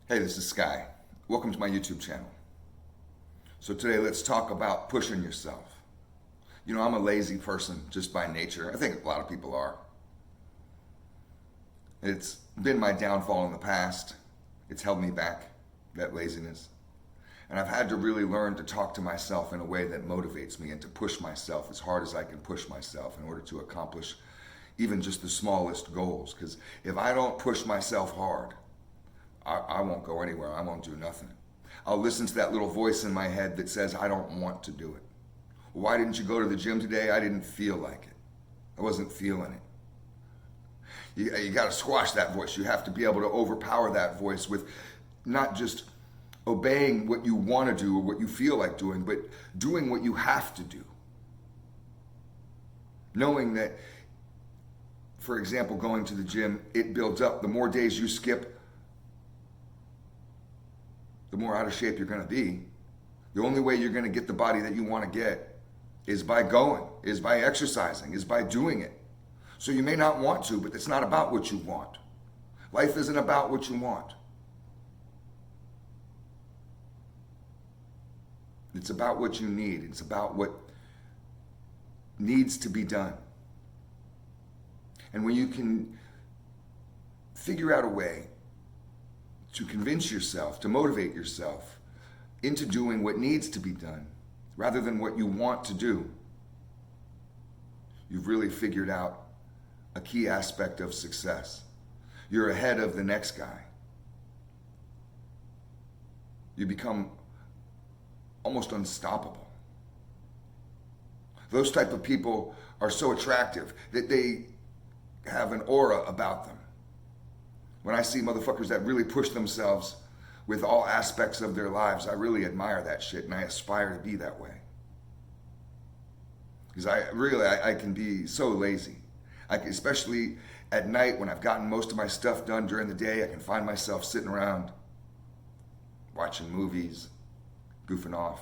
Hey, this is Sky. Welcome to my YouTube channel. So today let's talk about pushing yourself. You know, I'm a lazy person just by nature. I think a lot of people are. It's been my downfall in the past. It's held me back, that laziness. And I've had to really learn to talk to myself in a way that motivates me and to push myself as hard as I can push myself in order to accomplish even just the smallest goals. Because if I don't push myself hard, I won't go anywhere. I won't do nothing. I'll listen to that little voice in my head that says, I don't want to do it. Why didn't you go to the gym today? I didn't feel like it. I wasn't feeling it. You got to squash that voice. You have to be able to overpower that voice with not just obeying what you want to do or what you feel like doing, but doing what you have to do. Knowing that, for example, going to the gym, it builds up. The more days you skip, the more out of shape you're going to be. The only way you're going to get the body that you want to get is by going, is by exercising, is by doing it. So you may not want to, but it's not about what you want. Life isn't about what you want. It's about what you need. It's about what needs to be done. And when you can figure out a way to convince yourself, to motivate yourself into doing what needs to be done rather than what you want to do, you've really figured out a key aspect of success. You're ahead of the next guy. You become almost unstoppable. Those type of people are so attractive that they have an aura about them. When I see motherfuckers that really push themselves with all aspects of their lives, I really admire that shit and I aspire to be that way. Because I can be so lazy. Especially at night when I've gotten most of my stuff done during the day, I can find myself sitting around watching movies, goofing off.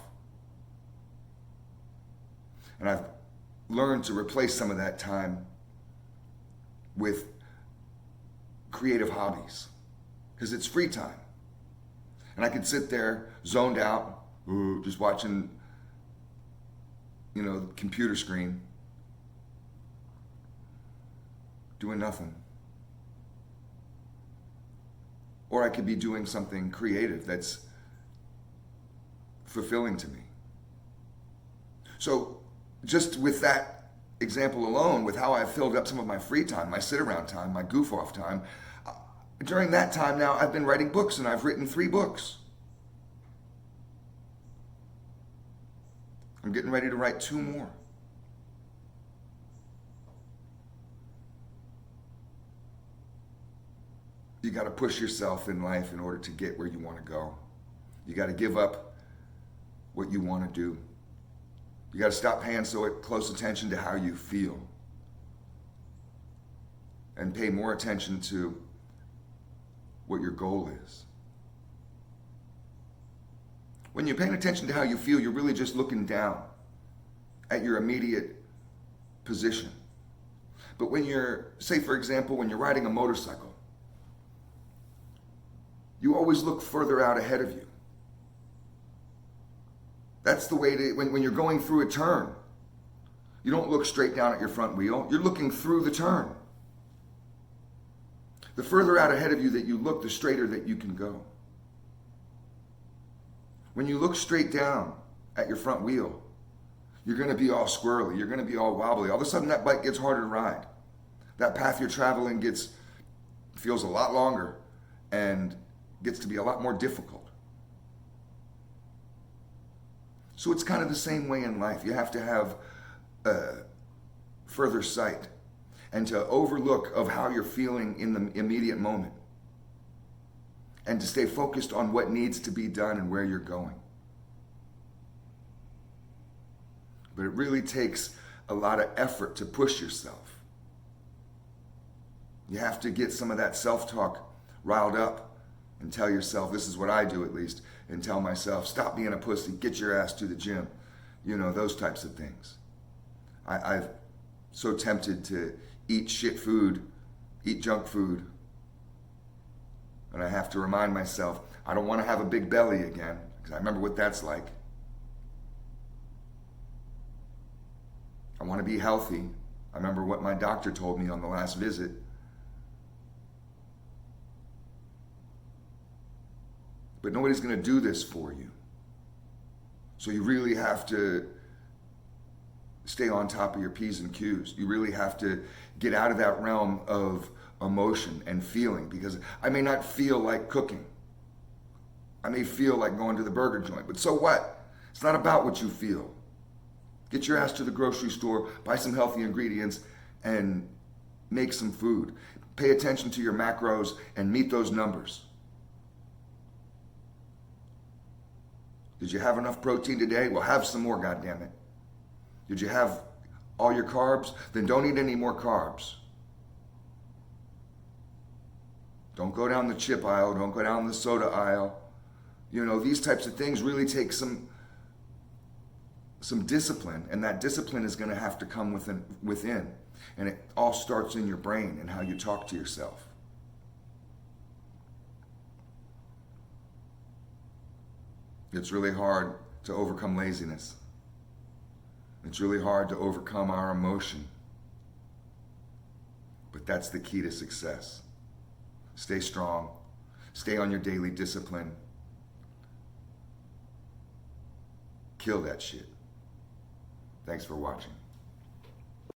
And I've learned to replace some of that time with creative hobbies, because it's free time. And I could sit there zoned out, just watching, the computer screen, doing nothing. Or I could be doing something creative that's fulfilling to me. So just with that example alone, with how I've filled up some of my free time, my sit around time, my goof off time, during that time now I've been writing books and I've written 3 books. I'm getting ready to write 2 more. You got to push yourself in life in order to get where you want to go. You got to give up what you want to do. You got to stop paying so close attention to how you feel and pay more attention to what your goal is. When you're paying attention to how you feel, you're really just looking down at your immediate position. But when you're, say for example, when you're riding a motorcycle, you always look further out ahead of you. That's the way to, when you're going through a turn, you don't look straight down at your front wheel, you're looking through the turn. The further out ahead of you that you look, the straighter that you can go. When you look straight down at your front wheel, you're going to be all squirrely, you're going to be all wobbly. All of a sudden that bike gets harder to ride. That path you're traveling feels a lot longer and gets to be a lot more difficult. So it's kind of the same way in life. You have to have further sight and to overlook of how you're feeling in the immediate moment and to stay focused on what needs to be done and where you're going. But it really takes a lot of effort to push yourself. You have to get some of that self-talk riled up and tell yourself, this is what I do at least, and tell myself, stop being a pussy, get your ass to the gym. Those types of things. I've so tempted to eat shit food, eat junk food, And I have to remind myself, I don't want to have a big belly again, because I remember what that's like. I want to be healthy. I remember what my doctor told me on the last visit. But nobody's going to do this for you. So you really have to stay on top of your P's and Q's. You really have to get out of that realm of emotion and feeling, because I may not feel like cooking. I may feel like going to the burger joint, but so what? It's not about what you feel. Get your ass to the grocery store, buy some healthy ingredients, and make some food. Pay attention to your macros and meet those numbers. Did you have enough protein today? Well, have some more, goddammit. Did you have all your carbs? Then don't eat any more carbs. Don't go down the chip aisle. Don't go down the soda aisle. You know, these types of things really take some discipline, and that discipline is going to have to come within. And it all starts in your brain and how you talk to yourself. It's really hard to overcome laziness. It's really hard to overcome our emotion. But that's the key to success. Stay strong. Stay on your daily discipline. Kill that shit. Thanks for watching.